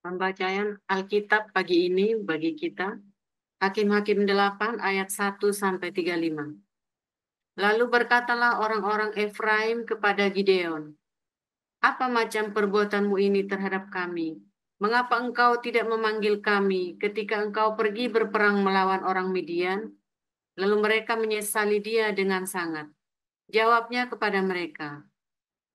Pembacaan Alkitab pagi ini bagi kita, Hakim-Hakim 8 ayat 1 sampai 35. Lalu berkatalah orang-orang Efraim kepada Gideon, "Apa macam perbuatanmu ini terhadap kami? Mengapa engkau tidak memanggil kami ketika engkau pergi berperang melawan orang Midian?" Lalu mereka menyesali dia dengan sangat. Jawabnya kepada mereka,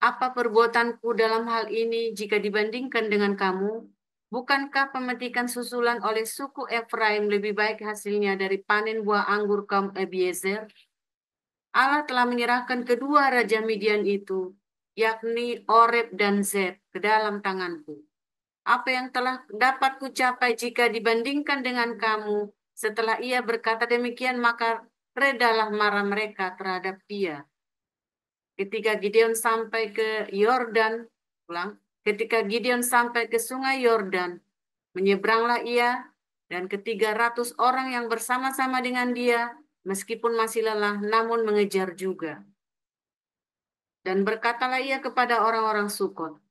"Apa perbuatanku dalam hal ini jika dibandingkan dengan kamu? Bukankah pemetikan susulan oleh suku Efraim lebih baik hasilnya dari panen buah anggur kaum Abiezer? Allah telah menyerahkan kedua raja Midian itu, yakni Oreb dan Zeb, ke dalam tanganku. Apa yang telah dapat kucapai jika dibandingkan dengan kamu?" Setelah ia berkata demikian, maka redalah marah mereka terhadap dia. Ketika Gideon sampai ke Yordan, ketika Gideon sampai ke sungai Yordan, menyeberanglah ia dan ke-300 orang yang bersama-sama dengan dia, meskipun masih lelah, namun mengejar juga. Dan berkatalah ia kepada orang-orang Sukot,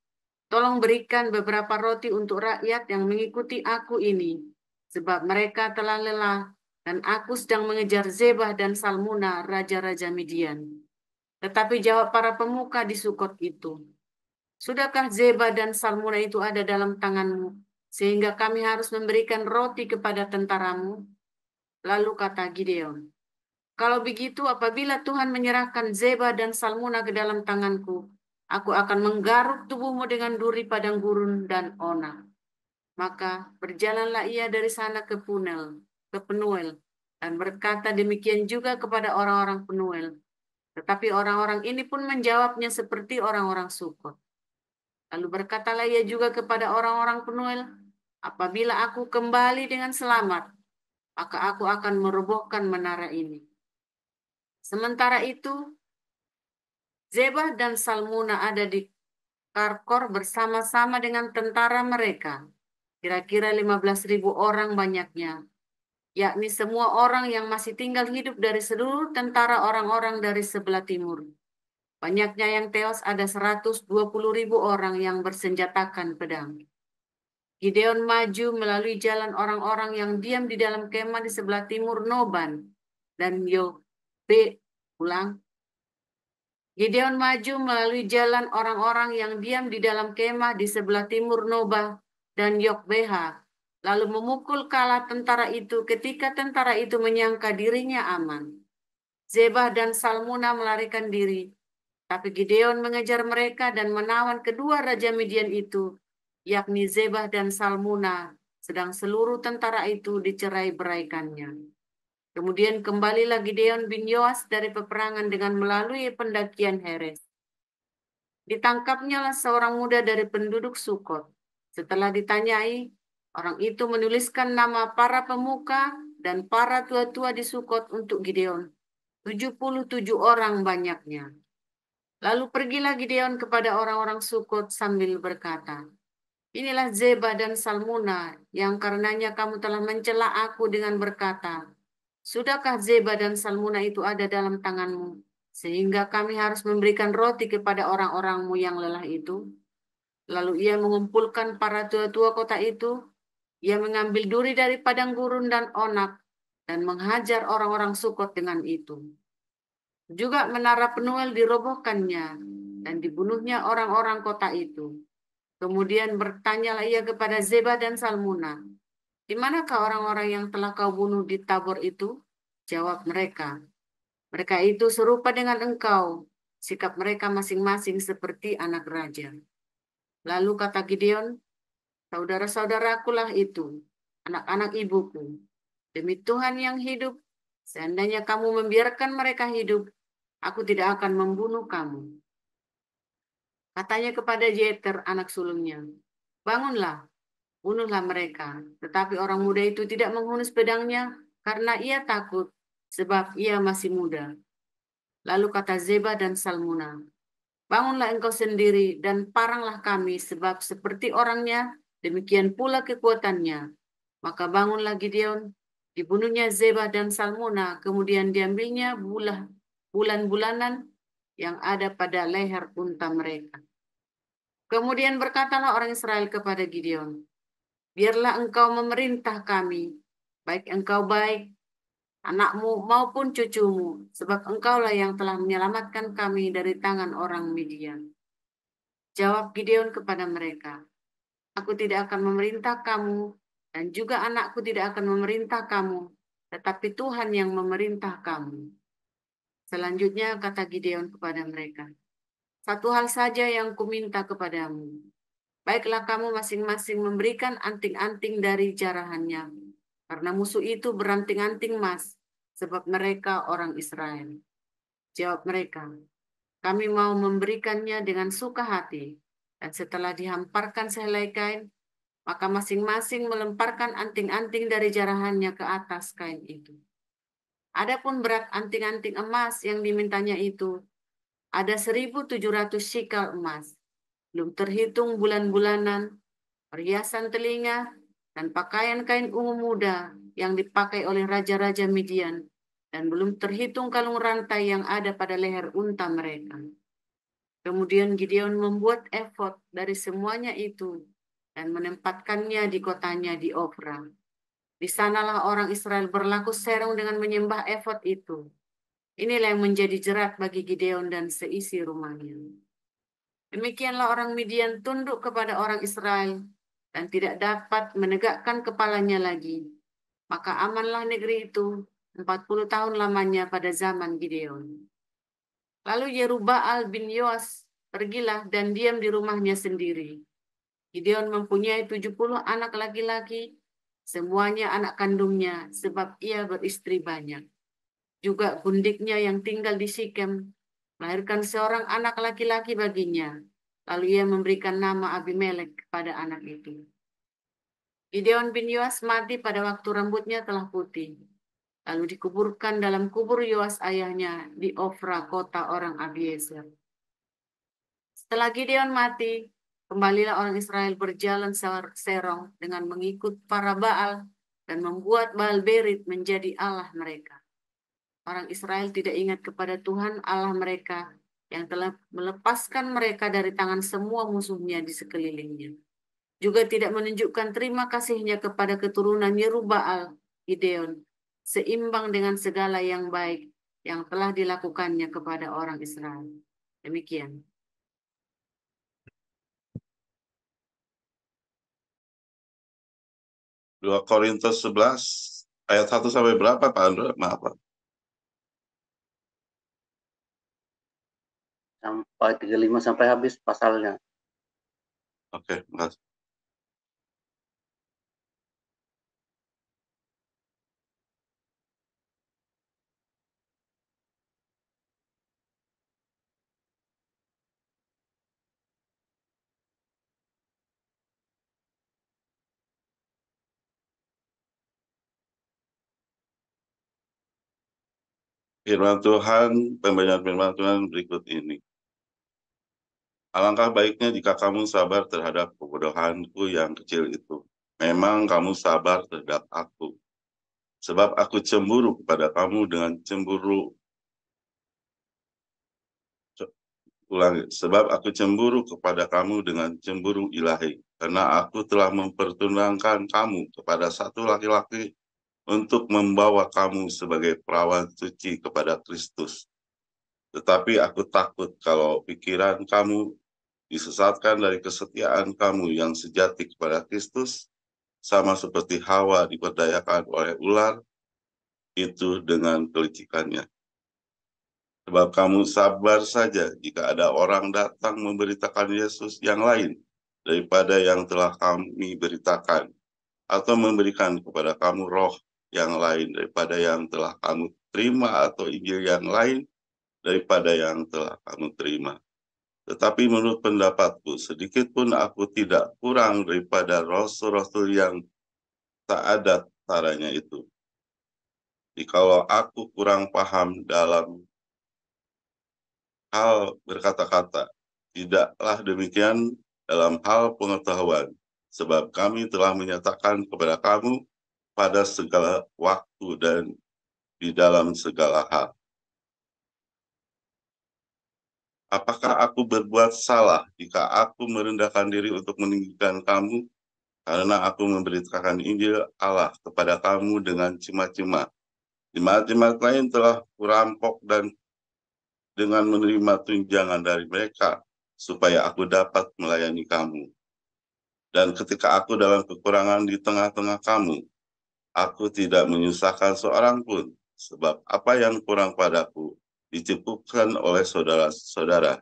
"Tolong berikan beberapa roti untuk rakyat yang mengikuti aku ini, sebab mereka telah lelah, dan aku sedang mengejar Zebah dan Salmuna, raja-raja Midian." Tetapi jawab para pemuka di Sukot itu, "Sudahkah Zeba dan Salmuna itu ada dalam tanganmu, sehingga kami harus memberikan roti kepada tentaramu?" Lalu kata Gideon, "Kalau begitu, apabila Tuhan menyerahkan Zeba dan Salmuna ke dalam tanganku, aku akan menggaruk tubuhmu dengan duri padang gurun dan Ona." Maka berjalanlah ia dari sana ke Penuel, dan berkata demikian juga kepada orang-orang Penuel. Tetapi orang-orang ini pun menjawabnya seperti orang-orang Sukot. Lalu berkatalah ia juga kepada orang-orang Penuel, "Apabila aku kembali dengan selamat, maka aku akan merobohkan menara ini." Sementara itu, Zebah dan Salmuna ada di Karkor bersama-sama dengan tentara mereka, kira-kira 15.000 orang banyaknya, yakni semua orang yang masih tinggal hidup dari seluruh tentara orang-orang dari sebelah timur. Banyaknya yang tewas ada 120.000 orang yang bersenjatakan pedang. Gideon maju melalui jalan orang-orang yang diam di dalam kemah di sebelah timur Noban dan Yobe. Ulang. Gideon maju melalui jalan orang-orang yang diam di dalam kemah di sebelah timur Noba dan Yokbeha, lalu memukul kalah tentara itu ketika tentara itu menyangka dirinya aman. Zebah dan Salmuna melarikan diri, tapi Gideon mengejar mereka dan menawan kedua raja Midian itu, yakni Zebah dan Salmuna, sedang seluruh tentara itu dicerai-beraikannya. Kemudian kembalilah Gideon bin Yoas dari peperangan dengan melalui pendakian Heres. Ditangkapnya lah seorang muda dari penduduk Sukot. Setelah ditanyai, orang itu menuliskan nama para pemuka dan para tua-tua di Sukot untuk Gideon. 77 orang banyaknya. Lalu pergilah Gideon kepada orang-orang Sukot sambil berkata, "Inilah Zeba dan Salmuna yang karenanya kamu telah mencela aku dengan berkata, 'Sudahkah Zeba dan Salmuna itu ada dalam tanganmu, sehingga kami harus memberikan roti kepada orang-orangmu yang lelah itu?' Lalu ia mengumpulkan para tua-tua kota itu, ia mengambil duri dari padang gurun dan onak, dan menghajar orang-orang Sukot dengan itu. Juga menara Penuel dirobohkannya, dan dibunuhnya orang-orang kota itu. Kemudian bertanyalah ia kepada Zeba dan Salmuna, 'Di manakah orang-orang yang telah kau bunuh di Tabor itu?' Jawab mereka, 'Mereka itu serupa dengan engkau, sikap mereka masing-masing seperti anak raja.' Lalu kata Gideon, 'Saudara-saudaraku lah itu, anak-anak ibuku. Demi Tuhan yang hidup, seandainya kamu membiarkan mereka hidup, aku tidak akan membunuh kamu.' Katanya kepada Jeter, anak sulungnya, 'Bangunlah, bunuhlah mereka.' Tetapi orang muda itu tidak menghunus pedangnya karena ia takut, sebab ia masih muda. Lalu kata Zeba dan Salmuna, 'Bangunlah engkau sendiri dan paranglah kami, sebab seperti orangnya, demikian pula kekuatannya.' Maka bangunlah Gideon, dibunuhnya Zeba dan Salmuna, kemudian diambilnya bulan-bulanan yang ada pada leher unta mereka. Kemudian berkatalah orang Israel kepada Gideon, biarlah engkau memerintah kami, baik engkau baik, anakmu maupun cucumu, sebab engkaulah yang telah menyelamatkan kami dari tangan orang Midian. Jawab Gideon kepada mereka, aku tidak akan memerintah kamu, dan juga anakku tidak akan memerintah kamu, tetapi Tuhan yang memerintah kamu. Selanjutnya kata Gideon kepada mereka, satu hal saja yang kuminta kepadamu. Baiklah kamu masing-masing memberikan anting-anting dari jarahannya, karena musuh itu beranting-anting emas, sebab mereka orang Israel. Jawab mereka, kami mau memberikannya dengan suka hati. Dan setelah dihamparkan sehelai kain, maka masing-masing melemparkan anting-anting dari jarahannya ke atas kain itu. Adapun berat anting-anting emas yang dimintanya itu, ada 1.700 sikal emas, belum terhitung bulan-bulanan, perhiasan telinga, dan pakaian kain ungu muda yang dipakai oleh raja-raja Midian, dan belum terhitung kalung rantai yang ada pada leher unta mereka. Kemudian Gideon membuat efod dari semuanya itu dan menempatkannya di kotanya di Ofra. Di sanalah orang Israel berlaku serong dengan menyembah efod itu. Inilah yang menjadi jerat bagi Gideon dan seisi rumahnya. Demikianlah orang Midian tunduk kepada orang Israel dan tidak dapat menegakkan kepalanya lagi. Maka amanlah negeri itu 40 tahun lamanya pada zaman Gideon. Lalu Yerubbaal bin Yoas pergilah dan diam di rumahnya sendiri. Gideon mempunyai 70 anak laki-laki, semuanya anak kandungnya, sebab ia beristri banyak. Juga bundiknya yang tinggal di Sikem, melahirkan seorang anak laki-laki baginya. Lalu ia memberikan nama Abimelek kepada anak itu. Gideon bin Yoas mati pada waktu rambutnya telah putih. Lalu dikuburkan dalam kubur Yoas ayahnya di Ofra, kota orang Abiezer. Setelah Gideon mati, kembalilah orang Israel berjalan serong dengan mengikut para Baal dan membuat Baal Berit menjadi Allah mereka. Orang Israel tidak ingat kepada Tuhan Allah mereka yang telah melepaskan mereka dari tangan semua musuhnya di sekelilingnya. Juga tidak menunjukkan terima kasihnya kepada keturunan Yerubbaal, Gideon, seimbang dengan segala yang baik yang telah dilakukannya kepada orang Israel. Demikian. 2 Korintus 11 ayat 1 sampai berapa Pak Andra? Maaf Pak. Sampai 35 sampai habis pasalnya. Oke, makasih. Firman Tuhan, pembacaan firman Tuhan berikut ini. Alangkah baiknya jika kamu sabar terhadap kebodohanku yang kecil itu. Memang kamu sabar terhadap aku. Sebab aku cemburu kepada kamu dengan cemburu. Ulangi, sebab aku cemburu kepada kamu dengan cemburu ilahi. Karena aku telah mempertunangkan kamu kepada satu laki-laki untuk membawa kamu sebagai perawan suci kepada Kristus. Tetapi aku takut kalau pikiran kamu disesatkan dari kesetiaan kamu yang sejati kepada Kristus, sama seperti Hawa diperdayakan oleh ular itu dengan kelicikannya. Sebab kamu sabar saja jika ada orang datang memberitakan Yesus yang lain daripada yang telah kami beritakan, atau memberikan kepada kamu roh yang lain daripada yang telah kamu terima, atau Injil yang lain daripada yang telah kamu terima. Tetapi menurut pendapatku, sedikit pun aku tidak kurang daripada rasul-rasul yang tak ada taranya itu. Jikalau aku kurang paham dalam hal berkata-kata, tidaklah demikian dalam hal pengetahuan, sebab kami telah menyatakan kepada kamu pada segala waktu dan di dalam segala hal. Apakah aku berbuat salah jika aku merendahkan diri untuk meninggikan kamu? karena aku memberitakan Injil Allah kepada kamu dengan cuma-cuma. Jemaat-jemaat lain telah kurampok dan dengan menerima tunjangan dari mereka, supaya aku dapat melayani kamu. Dan ketika aku dalam kekurangan di tengah-tengah kamu, aku tidak menyusahkan seorang pun, sebab apa yang kurang padaku dicukupkan oleh saudara-saudara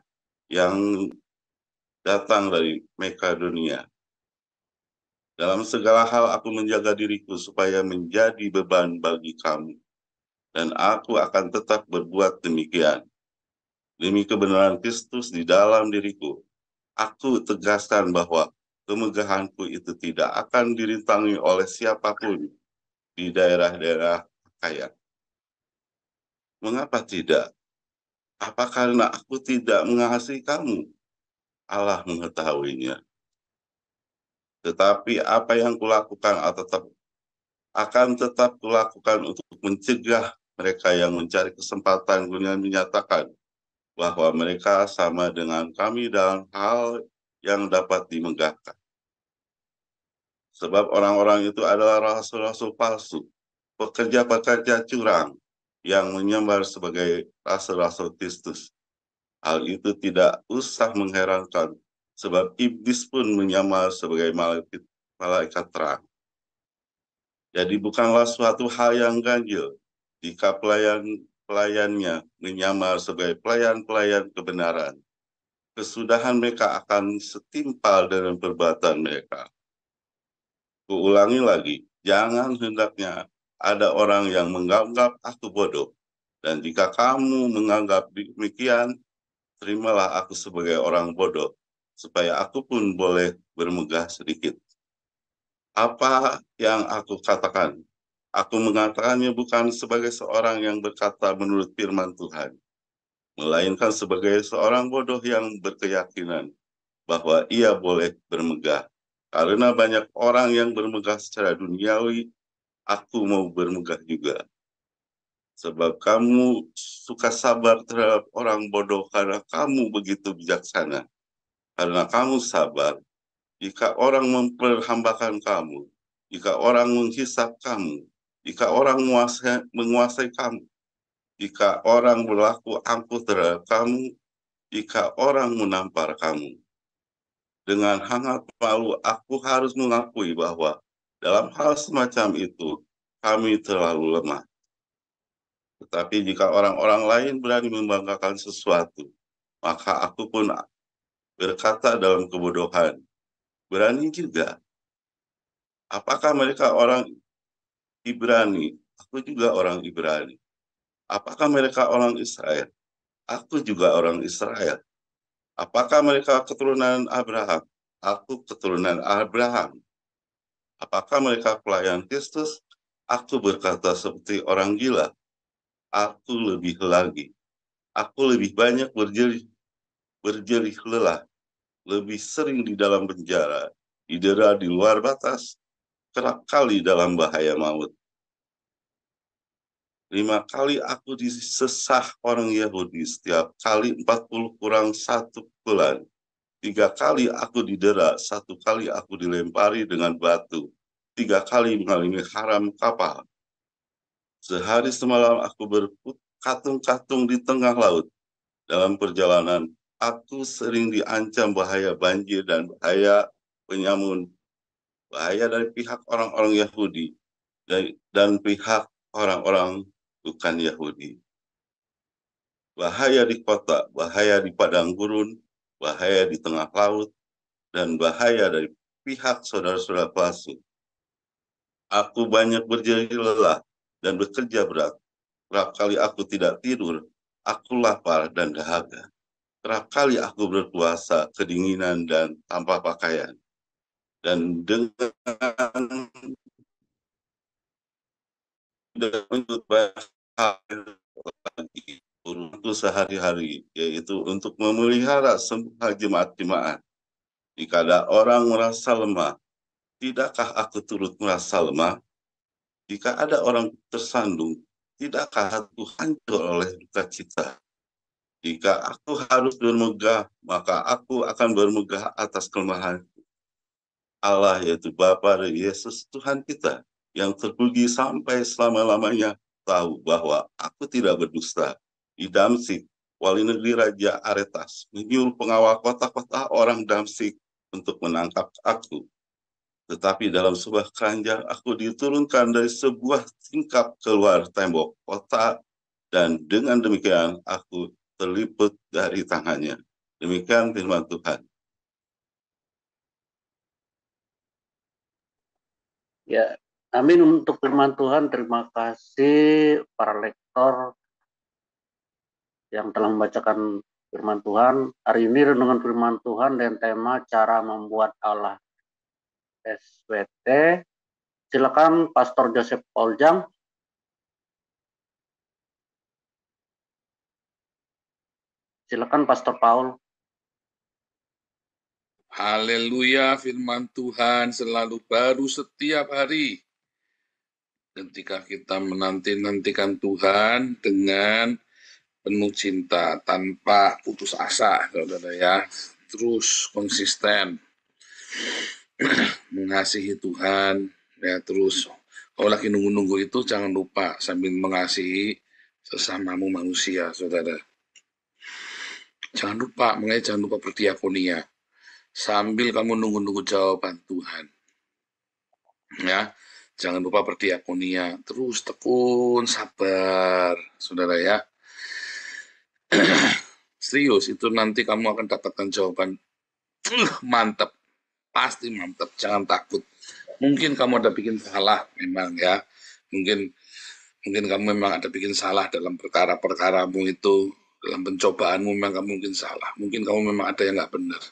yang datang dari Makedonia. Dalam segala hal aku menjaga diriku supaya menjadi beban bagi kamu, dan aku akan tetap berbuat demikian. Demi kebenaran Kristus di dalam diriku, aku tegaskan bahwa kemegahanku itu tidak akan dirintangi oleh siapapun di daerah-daerah kaya. Mengapa tidak? Apa karena aku tidak mengasihi kamu? Allah mengetahuinya. Tetapi apa yang kulakukan akan tetap kulakukan untuk mencegah mereka yang mencari kesempatan guna menyatakan bahwa mereka sama dengan kami dalam hal yang dapat dimegahkan. Sebab orang-orang itu adalah rasul-rasul palsu, pekerja-pekerja curang yang menyamar sebagai rasul-rasul Kristus. Hal itu tidak usah mengherankan, sebab iblis pun menyamar sebagai malaikat terang. Jadi bukanlah suatu hal yang ganjil jika pelayannya menyamar sebagai pelayan-pelayan kebenaran. Kesudahan mereka akan setimpal dengan perbuatan mereka. Kuulangi lagi, jangan hendaknya ada orang yang menganggap aku bodoh. Dan jika kamu menganggap demikian, terimalah aku sebagai orang bodoh, supaya aku pun boleh bermegah sedikit. Apa yang aku katakan? Aku mengatakannya bukan sebagai seorang yang berkata menurut firman Tuhan, melainkan sebagai seorang bodoh yang berkeyakinan bahwa ia boleh bermegah. Karena banyak orang yang bermegah secara duniawi, aku mau bermegah juga. Sebab kamu suka sabar terhadap orang bodoh karena kamu begitu bijaksana. Karena kamu sabar, jika orang memperhambakan kamu, jika orang menghisap kamu, jika orang menguasai kamu, jika orang berlaku angkuh terhadap kamu, jika orang menampar kamu. Dengan hangat malu aku harus mengakui bahwa dalam hal semacam itu kami terlalu lemah. Tetapi jika orang-orang lain berani membanggakan sesuatu, maka aku pun berkata dalam kebodohan, berani juga. Apakah mereka orang Ibrani? Aku juga orang Ibrani. Apakah mereka orang Israel? Aku juga orang Israel. Apakah mereka keturunan Abraham? Aku keturunan Abraham. Apakah mereka pelayan Kristus? Aku berkata seperti orang gila. Aku lebih lagi. Aku lebih banyak berjerih lelah. Lebih sering di dalam penjara. Didera di luar batas. Kerap kali dalam bahaya maut. 5 kali aku disesah orang Yahudi. Setiap kali 40 kurang 1 bulan. 3 kali aku didera, 1 kali aku dilempari dengan batu, 3 kali mengalami haram kapal. Sehari semalam aku berkatung-katung di tengah laut. Dalam perjalanan, aku sering diancam bahaya banjir dan bahaya penyamun, bahaya dari pihak orang-orang Yahudi dan pihak orang-orang bukan Yahudi. Bahaya di kota, bahaya di padang gurun, bahaya di tengah laut, dan bahaya dari pihak saudara-saudara palsu. Aku banyak berjerih lelah dan bekerja berat. Kerap kali aku tidak tidur, aku lapar dan dahaga. Kerap kali aku berpuasa, kedinginan dan tanpa pakaian. Dan dengan menyebut banyak hal lagi urusanku sehari-hari, yaitu untuk memelihara semua jemaat-jemaat. Jika ada orang merasa lemah, tidakkah aku turut merasa lemah? Jika ada orang tersandung, tidakkah hatiku hancur oleh duka cita? Jika aku harus bermegah, maka aku akan bermegah atas kelemahan. Allah yaitu Bapa dan Yesus Tuhan kita yang terpuji sampai selama-lamanya tahu bahwa aku tidak berdusta. Di Damsik, wali negeri Raja Aretas menyuruh pengawal kota-kota orang Damsik untuk menangkap aku. Tetapi dalam sebuah keranjang aku diturunkan dari sebuah tingkap keluar tembok kota, dan dengan demikian aku terliput dari tangannya. Demikian firman Tuhan. Ya, amin untuk firman Tuhan. Terima kasih para lektor yang telah membacakan firman Tuhan. Hari ini renungan firman Tuhan dan tema cara membuat Allah. SWT. Silakan Pastor Joseph Oljang. Silakan Pastor Paul. Haleluya, firman Tuhan selalu baru setiap hari. Ketika kita menanti-nantikan Tuhan dengan penuh cinta, tanpa putus asa, saudara ya. Terus konsisten mengasihi Tuhan, ya terus. Kalau lagi nunggu-nunggu itu jangan lupa sambil mengasihi sesamamu manusia, saudara. Jangan lupa berdiakonia. Sambil kamu nunggu-nunggu jawaban Tuhan. Ya, jangan lupa berdiakonia, terus tekun, sabar, saudara ya. Serius, itu nanti kamu akan dapatkan jawaban mantap, pasti mantap, jangan takut. Mungkin kamu ada bikin salah, memang ya. Mungkin kamu memang ada bikin salah dalam perkara-perkaramu itu, dalam pencobaanmu memang kamu mungkin salah. Mungkin kamu memang ada yang nggak benar.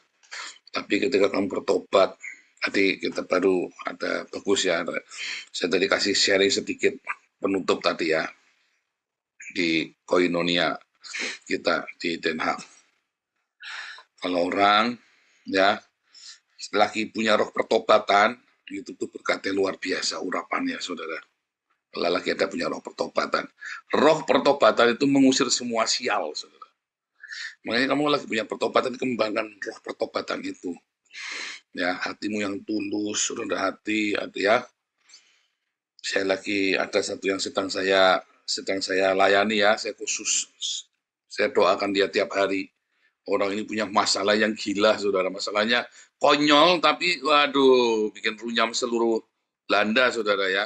Tapi ketika kamu bertobat, tadi kita baru ada bagus ya, saya tadi kasih sharing sedikit penutup tadi ya, di Koinonia kita di Den Haag. Kalau orang ya lagi punya roh pertobatan, itu tuh berkatnya luar biasa urapannya, saudara. Kalau lagi ada punya roh pertobatan. Roh pertobatan itu mengusir semua sial, saudara. Makanya kamu lagi punya pertobatan, kembangkan roh pertobatan itu. Ya, hatimu yang tulus, rendah hati, ya. Saya lagi ada satu yang sedang saya layani ya, saya doakan dia tiap hari. Orang ini punya masalah yang gila, saudara. Masalahnya konyol, tapi waduh, bikin runyam seluruh Belanda, saudara ya.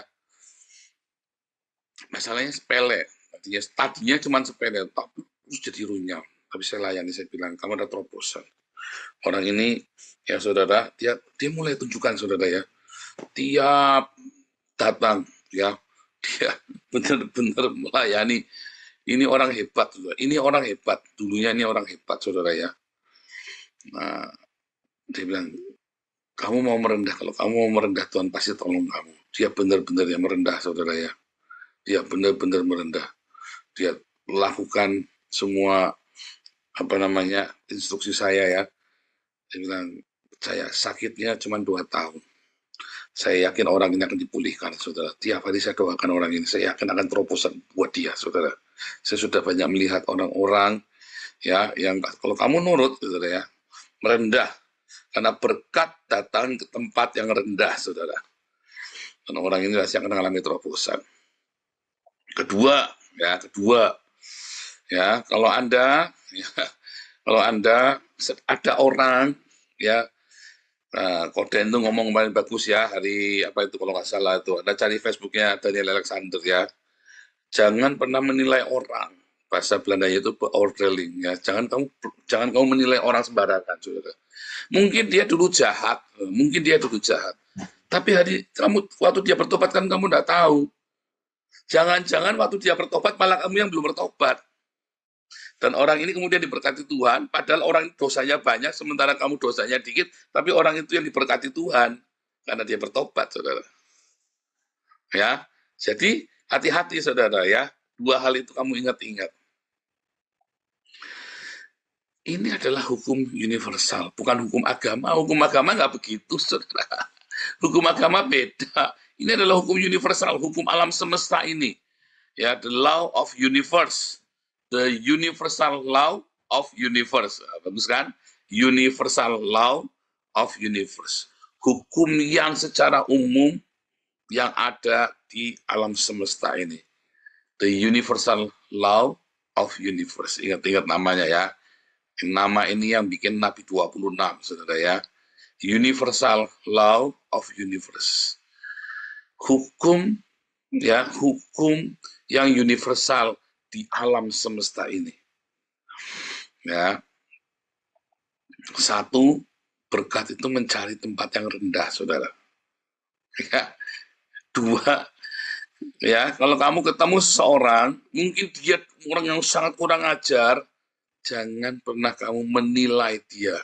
Masalahnya sepele, tadinya cuma sepele, tapi terus jadi runyam. Tapi saya layani, saya bilang, kamu ada terobosan. Orang ini, ya saudara, dia mulai tunjukkan, saudara ya. Tiap datang, ya, dia benar-benar melayani. Ini orang hebat, saudara. Ini orang hebat. Dulunya ini orang hebat, saudara ya. Nah, dia bilang, kamu mau merendah, kalau kamu mau merendah, Tuhan pasti tolong kamu. Dia benar-benar yang merendah, saudara ya. Dia benar-benar merendah. Dia lakukan semua instruksi saya ya. Dia bilang, saya sakitnya cuma 2 tahun. Saya yakin orang ini akan dipulihkan, saudara. Tiap hari saya doakan orang ini, saya yakin akan terobosan buat dia, saudara. Saya sudah banyak melihat orang-orang ya yang kalau kamu nurut, saudara ya, merendah, karena berkat datang ke tempat yang rendah, saudara. Dan orang ini pasti akan mengalami terobosan. Kedua, ya kalau Anda ada orang ya, Koden itu ngomong paling bagus ya, hari apa itu kalau nggak salah itu, Anda cari Facebooknya Daniel Alexander ya. Jangan pernah menilai orang, bahasa Belandanya itu beoordeling ya. Jangan kamu menilai orang sembarangan, saudara. Mungkin dia dulu jahat, tapi waktu dia bertobat kan kamu nggak tahu. Jangan-jangan waktu dia bertobat malah kamu yang belum bertobat. Dan orang ini kemudian diberkati Tuhan, padahal orang dosanya banyak, sementara kamu dosanya dikit, tapi orang itu yang diberkati Tuhan, karena dia bertobat, saudara. Ya, jadi hati-hati, saudara ya. 2 hal itu kamu ingat-ingat. Ini adalah hukum universal, bukan hukum agama. Hukum agama nggak begitu, saudara. Hukum agama beda. Ini adalah hukum universal, hukum alam semesta ini. Ya, the law of universe. The universal law of universe. Bagus kan? Universal law of universe. hukum yang secara umum yang ada di alam semesta ini. The universal law of universe. Ingat-ingat namanya ya. Nama ini yang bikin Nabi 26, saudara ya. Universal law of universe. Hukum ya, hukum yang universal di alam semesta ini. Ya. Satu, berkat itu mencari tempat yang rendah, saudara. Ya. Dua, ya, kalau kamu ketemu seseorang, mungkin dia orang yang sangat kurang ajar, jangan pernah kamu menilai dia.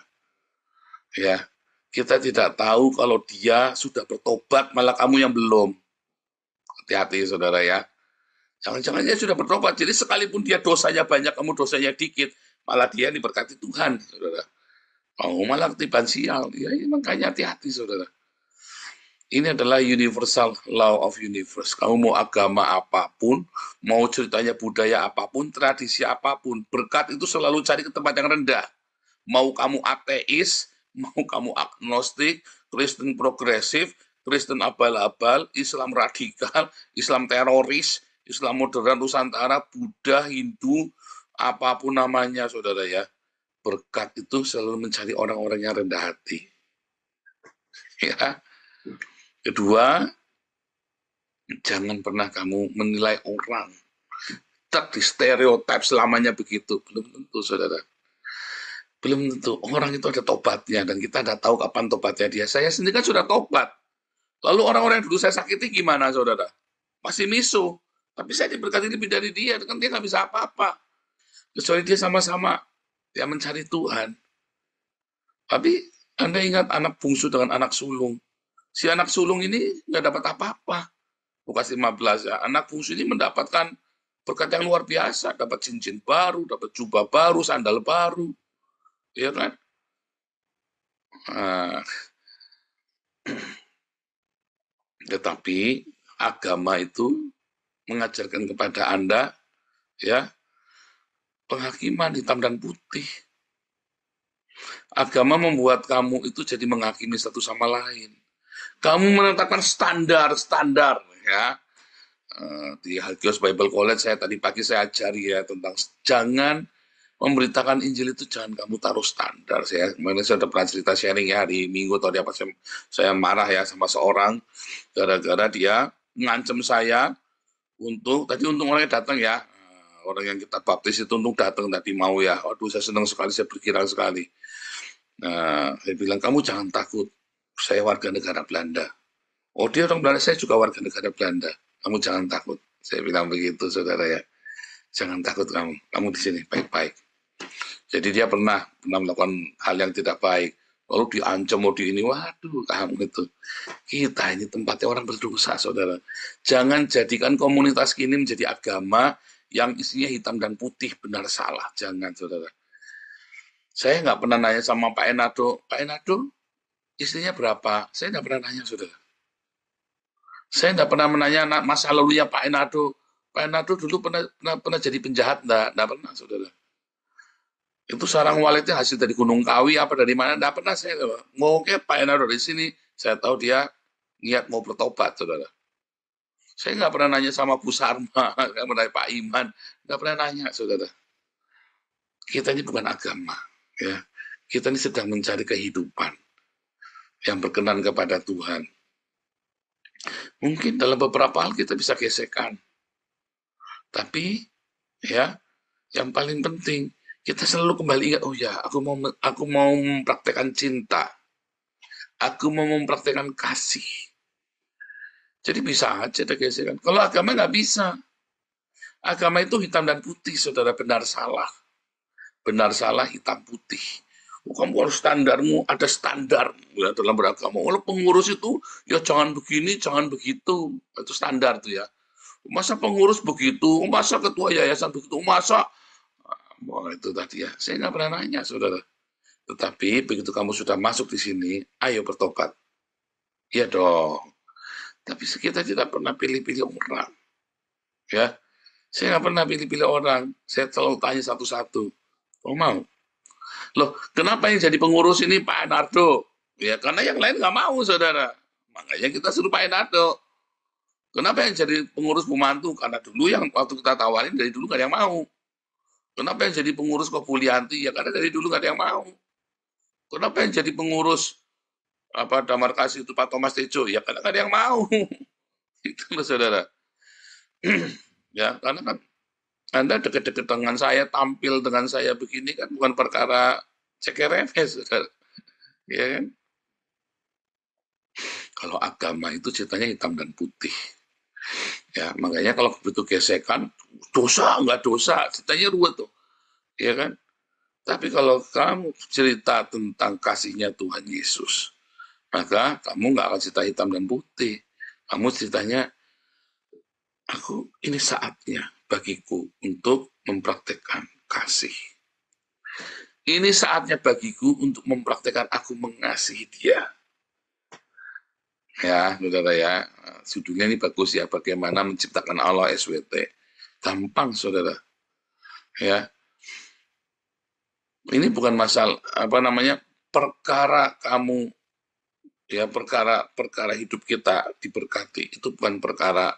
Ya, kita tidak tahu kalau dia sudah bertobat, malah kamu yang belum. Hati-hati, saudara ya. Jangan-jangan dia sudah bertobat, jadi sekalipun dia dosanya banyak, kamu dosanya dikit, malah dia diberkati Tuhan, saudara. Oh, malah ketiban sial. Ya, makanya hati-hati, saudara. Ini adalah universal law of universe. Kamu mau agama apapun, mau ceritanya budaya apapun, tradisi apapun, berkat itu selalu cari ke tempat yang rendah. Mau kamu ateis, mau kamu agnostik, Kristen progresif, Kristen abal-abal, Islam radikal, Islam teroris, Islam modern Nusantara, Buddha, Hindu, apapun namanya, saudara ya. Berkat itu selalu mencari orang-orang yang rendah hati. Ya. Kedua, jangan pernah kamu menilai orang. Tak di stereotip selamanya begitu. Belum tentu, saudara. Belum tentu. Orang itu ada tobatnya, dan kita tidak tahu kapan tobatnya dia. Saya sendiri kan sudah tobat. Lalu orang-orang yang dulu saya sakiti gimana, saudara? Masih misu. Tapi saya diberkati lebih dari dia, kan dia nggak bisa apa-apa. Kecuali dia sama-sama dia mencari Tuhan. Tapi Anda ingat anak bungsu dengan anak sulung. Si anak sulung ini nggak dapat apa-apa. Lukas 15 ya. Anak bungsu ini mendapatkan berkat yang luar biasa. Dapat cincin baru, dapat jubah baru, sandal baru. Ya kan? Tetapi agama itu mengajarkan kepada Anda ya penghakiman hitam dan putih. Agama membuat kamu itu jadi menghakimi satu sama lain. Kamu menetapkan standar ya. Di Hagios Bible College saya tadi pagi saya ajari ya tentang jangan memberitakan Injil itu, jangan kamu taruh standar. Saya kemarin saya pernah cerita sharing ya hari Minggu atau di apa, saya marah ya sama seorang gara-gara dia ngancem saya untuk orangnya datang ya, orang yang kita baptis itu untuk datang tadi mau ya. Aduh saya senang sekali, saya berkira sekali. Saya bilang kamu jangan takut. Saya warga negara Belanda. Oh dia orang Belanda, saya juga warga negara Belanda. Kamu jangan takut. Saya bilang begitu, saudara ya. Jangan takut kamu. Kamu di sini baik-baik. Jadi dia pernah melakukan hal yang tidak baik. Lalu diancam, mau di ini. Waduh, kamu itu. Kita ini tempatnya orang berdosa, saudara. Jangan jadikan komunitas ini menjadi agama yang isinya hitam dan putih, benar salah. Jangan, saudara. Saya nggak pernah nanya sama Pak Enado. Pak Enado, istrinya berapa? Saya nggak pernah nanya, saudara. Saya nggak pernah menanya masa lalunya Pak Enado. Pak Enado dulu pernah jadi penjahat? Nggak pernah, saudara. Itu sarang walidnya hasil dari Gunung Kawi, apa dari mana? Nggak pernah saya. Mau ke Pak Enado di sini, saya tahu dia niat mau bertobat, saudara. Saya nggak pernah nanya sama Bu Sarma, nggak pernah Pak Iman, nggak pernah nanya, saudara. Kita ini bukan agama, ya. Kita ini sedang mencari kehidupan yang berkenan kepada Tuhan. Mungkin dalam beberapa hal kita bisa gesekan. Tapi ya, yang paling penting kita selalu kembali ingat, oh ya, aku mau mempraktekkan cinta. Aku mau mempraktekkan kasih. Jadi bisa aja ada gesekan. Kalau agama nggak bisa. Agama itu hitam dan putih, saudara, benar salah. Benar salah, hitam putih. Kamu harus standarmu, ada standar ya, dalam beragama. Kalau pengurus itu ya jangan begini, jangan begitu. Itu standar tuh ya. Masa pengurus begitu, masa ketua yayasan begitu, masa itu tadi ya. Saya nggak pernah nanya, saudara. Tetapi begitu kamu sudah masuk di sini, ayo bertobat. Ya dong. Tapi kita tidak pernah pilih-pilih orang. Ya, saya nggak pernah pilih-pilih orang. Saya selalu tanya satu-satu. Oh mau? Loh, kenapa yang jadi pengurus ini Pak Enardo? Ya, karena yang lain nggak mau, saudara. Makanya kita suruh Pak Enado. Kenapa yang jadi pengurus pembantu? Karena dulu yang waktu kita tawarin dari dulu nggak ada yang mau. Kenapa yang jadi pengurus Kobulianti? Ya karena dari dulu nggak ada yang mau. Kenapa yang jadi pengurus Damar Kasih itu Pak Thomas Tejo? Ya karena nggak ada yang mau. Itu loh, saudara. Ya, karena kan Anda deket-deket dengan saya, tampil dengan saya begini kan bukan perkara cekerenes, saudara. Ya kan? Kalau agama itu ceritanya hitam dan putih. Ya, makanya kalau begitu gesekan, dosa nggak dosa, ceritanya ruwet tuh. Ya kan? Tapi kalau kamu cerita tentang kasihnya Tuhan Yesus, maka kamu nggak akan cerita hitam dan putih. Kamu ceritanya, ini saatnya bagiku untuk mempraktekkan kasih. Ini saatnya bagiku untuk mempraktekkan aku mengasihi dia. Ya, saudara ya, judulnya ini bagus ya, bagaimana menciptakan Allah SWT. Gampang, saudara. Ya, ini bukan masalah perkara kamu, ya perkara hidup kita diberkati itu bukan perkara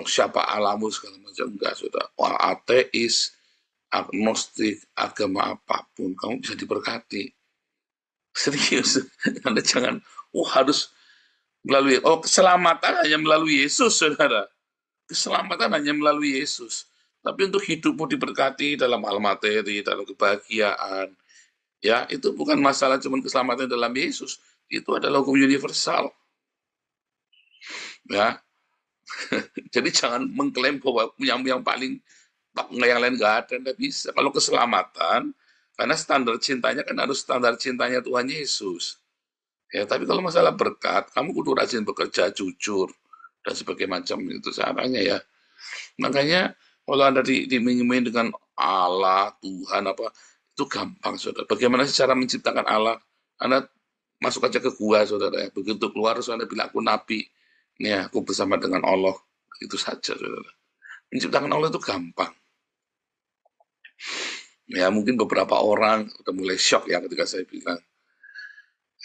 siapa alamu segala macam, enggak, saudara. Wah, ateis, agnostik, agama apapun kamu bisa diberkati. Serius. Anda jangan harus melalui keselamatan hanya melalui Yesus, saudara. Keselamatan hanya melalui Yesus. Tapi untuk hidupmu diberkati dalam hal materi, dalam kebahagiaan, ya itu bukan masalah cuma keselamatan dalam Yesus. Itu adalah hukum universal. Ya, jadi jangan mengklaim bahwa punya yang paling top, yang lain nggak ada, nggak bisa. Kalau keselamatan, karena standar cintanya kan harus standar cintanya Tuhan Yesus. Ya, tapi kalau masalah berkat, kamu kudu rajin bekerja, jujur, dan sebagainya macam itu caranya ya. Makanya kalau Anda diiming-iming dengan Allah, Tuhan itu gampang, saudara. Bagaimana sih cara menciptakan Allah? Anda masuk aja ke gua, saudara. Begitu keluar, Anda bilang aku nabi. Ya, aku bersama dengan Allah. Itu saja, saudara. Menciptakan Allah itu gampang. Ya, mungkin beberapa orang udah mulai shock ya ketika saya bilang.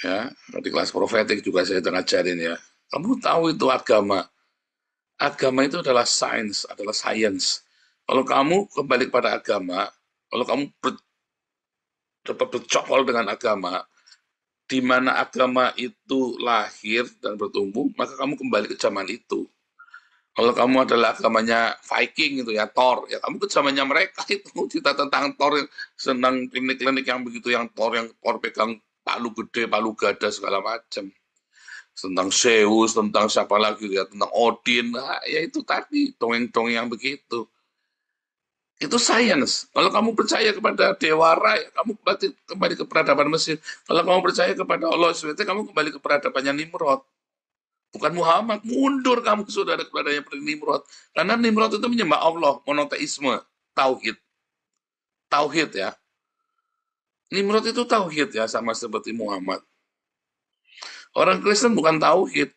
Ya, di kelas profetik juga saya ngajarin ya. Kamu tahu itu agama. Agama itu adalah sains, adalah science. Kalau kamu kembali kepada agama, kalau kamu dapat bercokol dengan agama, di mana agama itu lahir dan bertumbuh, maka kamu kembali ke zaman itu. Kalau kamu adalah agamanya Viking itu ya, Thor, ya kamu ke zamannya mereka itu. Cerita tentang Thor, senang klinik-klinik yang begitu, yang Thor pegang palu gede, palu gada segala macam. Tentang Zeus, tentang siapa lagi ya, tentang Odin, ya itu tadi dongeng-dongeng yang begitu. Itu sains. Kalau kamu percaya kepada Dewa Ra, kamu kembali ke peradaban Mesir. Kalau kamu percaya kepada Allah SWT, kamu kembali ke peradabannya Nimrod. Bukan Muhammad, mundur kamu, saudara, kepada yang Nimrod. Karena Nimrod itu menyembah Allah, monoteisme, tauhid. Tauhid ya. Nimrod itu tauhid ya, sama seperti Muhammad. Orang Kristen bukan tauhid,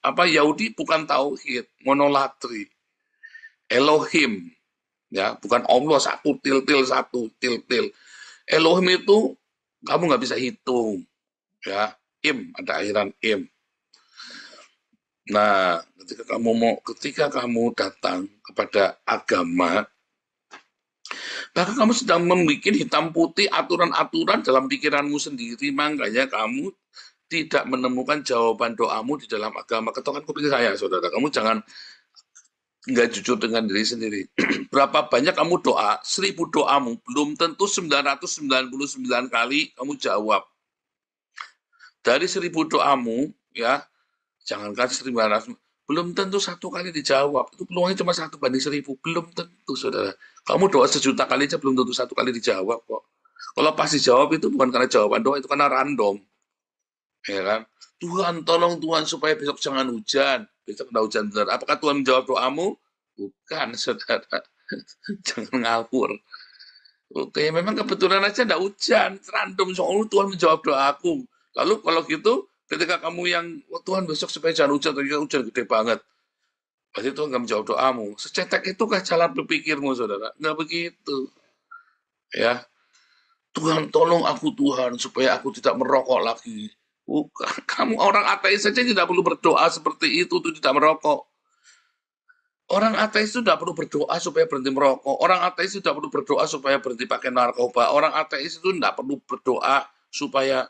Yahudi bukan tauhid, monolatri. Elohim, ya, bukan Allah satu, til. Elohim itu kamu nggak bisa hitung, ya. Ada akhiran im. Nah, ketika kamu datang kepada agama, maka kamu sedang membuat hitam putih aturan-aturan dalam pikiranmu sendiri, makanya kamu tidak menemukan jawaban doamu di dalam agama. Ketongan kuping saya, saudara. Kamu jangan nggak jujur dengan diri sendiri. Berapa banyak kamu doa, 1000 doamu, belum tentu 999 kali kamu jawab. Dari 1000 doamu, ya, jangankan 900, belum tentu 1 kali dijawab. Itu peluangnya cuma 1/1000. Belum tentu, saudara. Kamu doa 1.000.000 kali aja belum tentu 1 kali dijawab kok. Kalau pas dijawab itu bukan karena jawaban doa, itu karena random. Ya kan? Tuhan, tolong Tuhan supaya besok jangan hujan. Besok ada hujan benar. Apakah Tuhan menjawab doamu? Bukan, saudara. Jangan ngawur. Oke, memang kebetulan aja ada hujan. Random, soalnya Tuhan menjawab doaku. Lalu kalau gitu, ketika kamu yang, Tuhan besok supaya jangan hujan, ternyata hujan gede banget. Berarti Tuhan nggak menjawab doamu. Secetek itukah jalan berpikirmu, saudara? Nggak begitu. Ya. Tuhan tolong aku Tuhan supaya aku tidak merokok lagi. Bukan, kamu orang ateis saja tidak perlu berdoa seperti itu untuk tidak merokok. Orang ateis itu tidak perlu berdoa supaya berhenti merokok. Orang ateis itu tidak perlu berdoa supaya berhenti pakai narkoba. Orang ateis itu tidak perlu berdoa supaya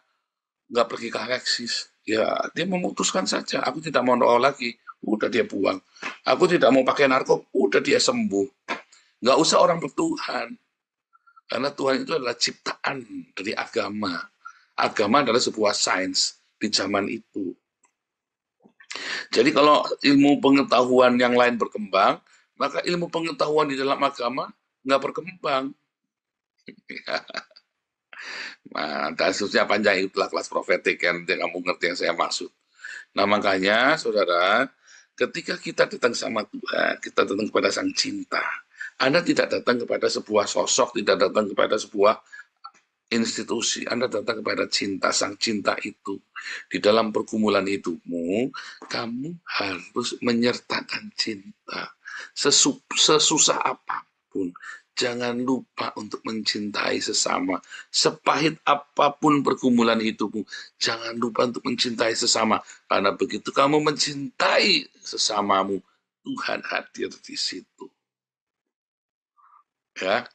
nggak pergi ke Alexis. Ya, dia memutuskan saja. Aku tidak mau merokok lagi. Udah dia buang. Aku tidak mau pakai narkoba. Udah dia sembuh. Nggak usah orang bertuhan. Karena Tuhan itu adalah ciptaan dari agama. Agama adalah sebuah sains di zaman itu. Jadi kalau ilmu pengetahuan yang lain berkembang, maka ilmu pengetahuan di dalam agama nggak berkembang. Nah, kasusnya panjang, itulah kelas profetik kan, kamu ngerti yang saya maksud. Nah makanya saudara, ketika kita datang sama Tuhan, kita datang kepada Sang Cinta. Anda tidak datang kepada sebuah sosok, tidak datang kepada sebuah institusi. Anda datang kepada cinta, Sang Cinta itu. Di dalam pergumulan hidupmu, kamu harus menyertakan cinta. Sesusah apapun, jangan lupa untuk mencintai sesama. Sepahit apapun pergumulan hidupmu, jangan lupa untuk mencintai sesama. Karena begitu kamu mencintai sesamamu, Tuhan hadir di situ. Ya,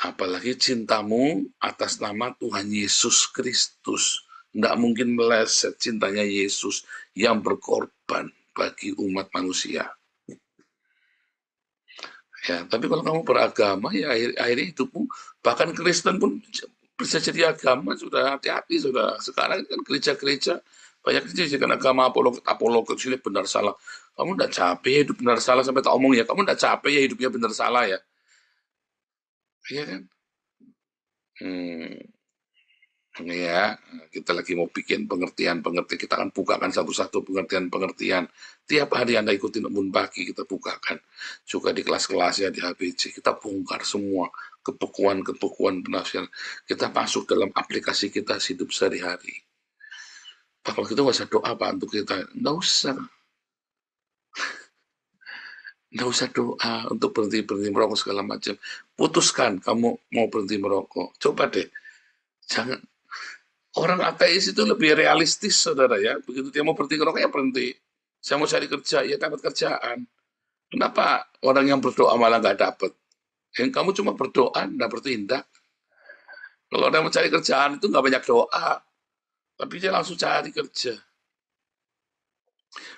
apalagi cintamu atas nama Tuhan Yesus Kristus. Tidak mungkin meleset cintanya Yesus yang berkorban bagi umat manusia. Ya, tapi kalau kamu beragama, ya akhirnya hidupmu, bahkan Kristen pun bisa jadi agama, sudah hati-hati, sudah. Sekarang kan gereja-gereja, banyak dijadikan agama apologet, benar salah. Kamu tidak capek ya hidup benar salah, sampai tak omong ya, kamu tidak capek ya hidupnya benar salah ya. Iya kan? Ya, kita lagi mau bikin pengertian, kita akan bukakan satu-satu pengertian. Tiap hari Anda ikutin Embun Pagi, kita bukakan. Juga di kelas-kelasnya di HBC, kita bongkar semua kebekuan penafsiran. Kita masuk dalam aplikasi kita hidup sehari-hari. Pak, kalau kita nggak usah doa Pak untuk kita, nggak usah. Nggak usah doa untuk berhenti merokok segala macam. Putuskan kamu mau berhenti merokok. Coba deh, jangan. Orang ateis itu lebih realistis, saudara ya. Begitu dia mau berhenti merokok, ya berhenti. Saya mau cari kerja, ya dapat kerjaan. Kenapa orang yang berdoa malah nggak dapat? Yang kamu cuma berdoa, nggak bertindak. Kalau orang mau cari kerjaan itu nggak banyak doa, tapi dia langsung cari kerja.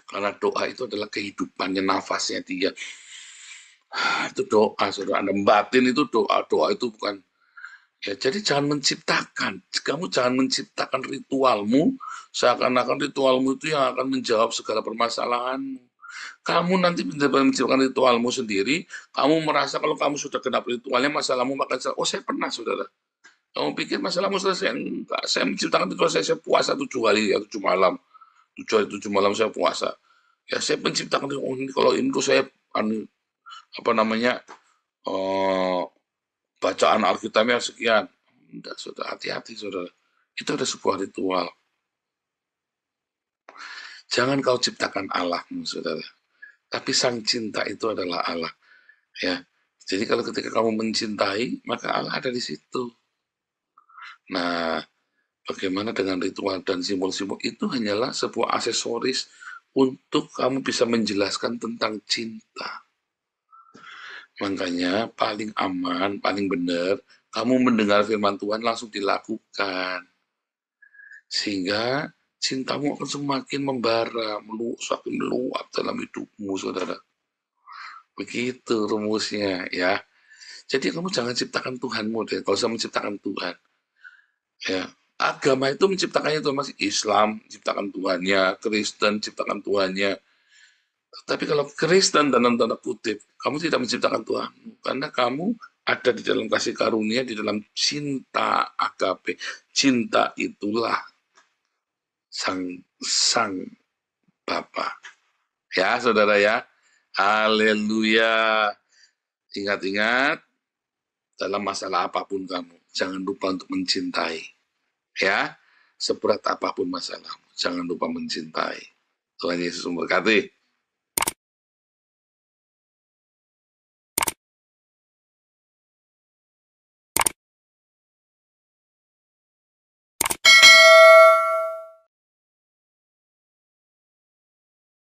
Karena doa itu adalah kehidupannya, nafasnya dia. Itu doa, saudara. Anda batin itu doa itu bukan. Ya, jadi jangan menciptakan. Kamu jangan menciptakan ritualmu, seakan-akan ritualmu itu yang akan menjawab segala permasalahanmu. Kamu nanti benar-benar menciptakan ritualmu sendiri, kamu merasa kalau kamu sudah genap ritualnya, masalahmu makan selesai. Oh, saya pernah, saudara. Kamu pikir masalahmu selesai? Enggak, saya menciptakan ritual saya puasa 7 hari, 7 malam. 7 hari, 7 malam saya puasa. Ya, saya menciptakan, oh, ini kalau ini tuh saya, bacaan Alkitabnya sekian. Enggak, saudara, hati-hati, saudara. Itu ada sebuah ritual. Jangan kau ciptakan Allahmu, saudara. Tapi Sang Cinta itu adalah Allah. Ya. Jadi kalau ketika kamu mencintai, maka Allah ada di situ. Nah, bagaimana dengan ritual dan simbol-simbol itu hanyalah sebuah aksesoris untuk kamu bisa menjelaskan tentang cinta. Makanya paling aman, paling benar, kamu mendengar firman Tuhan langsung dilakukan. Sehingga cintamu akan semakin membara, semakin meluap dalam hidupmu, saudara. Begitu rumusnya, ya. Jadi kamu jangan ciptakan Tuhanmu deh, kalau usah menciptakan Tuhan. Ya, agama itu menciptakannya Tuhan, masih Islam menciptakan Tuhannya, Kristen menciptakan Tuhannya. Tapi kalau Kristen dalam tanda kutip, kamu tidak menciptakan Tuhanmu, karena kamu ada di dalam kasih karunia, di dalam cinta agape. Cinta itulah sang Bapa. Ya, saudara ya. Haleluya. Ingat-ingat, dalam masalah apapun kamu, jangan lupa untuk mencintai. Ya, seberat apapun masalahmu, jangan lupa mencintai. Tuhan Yesus memberkati.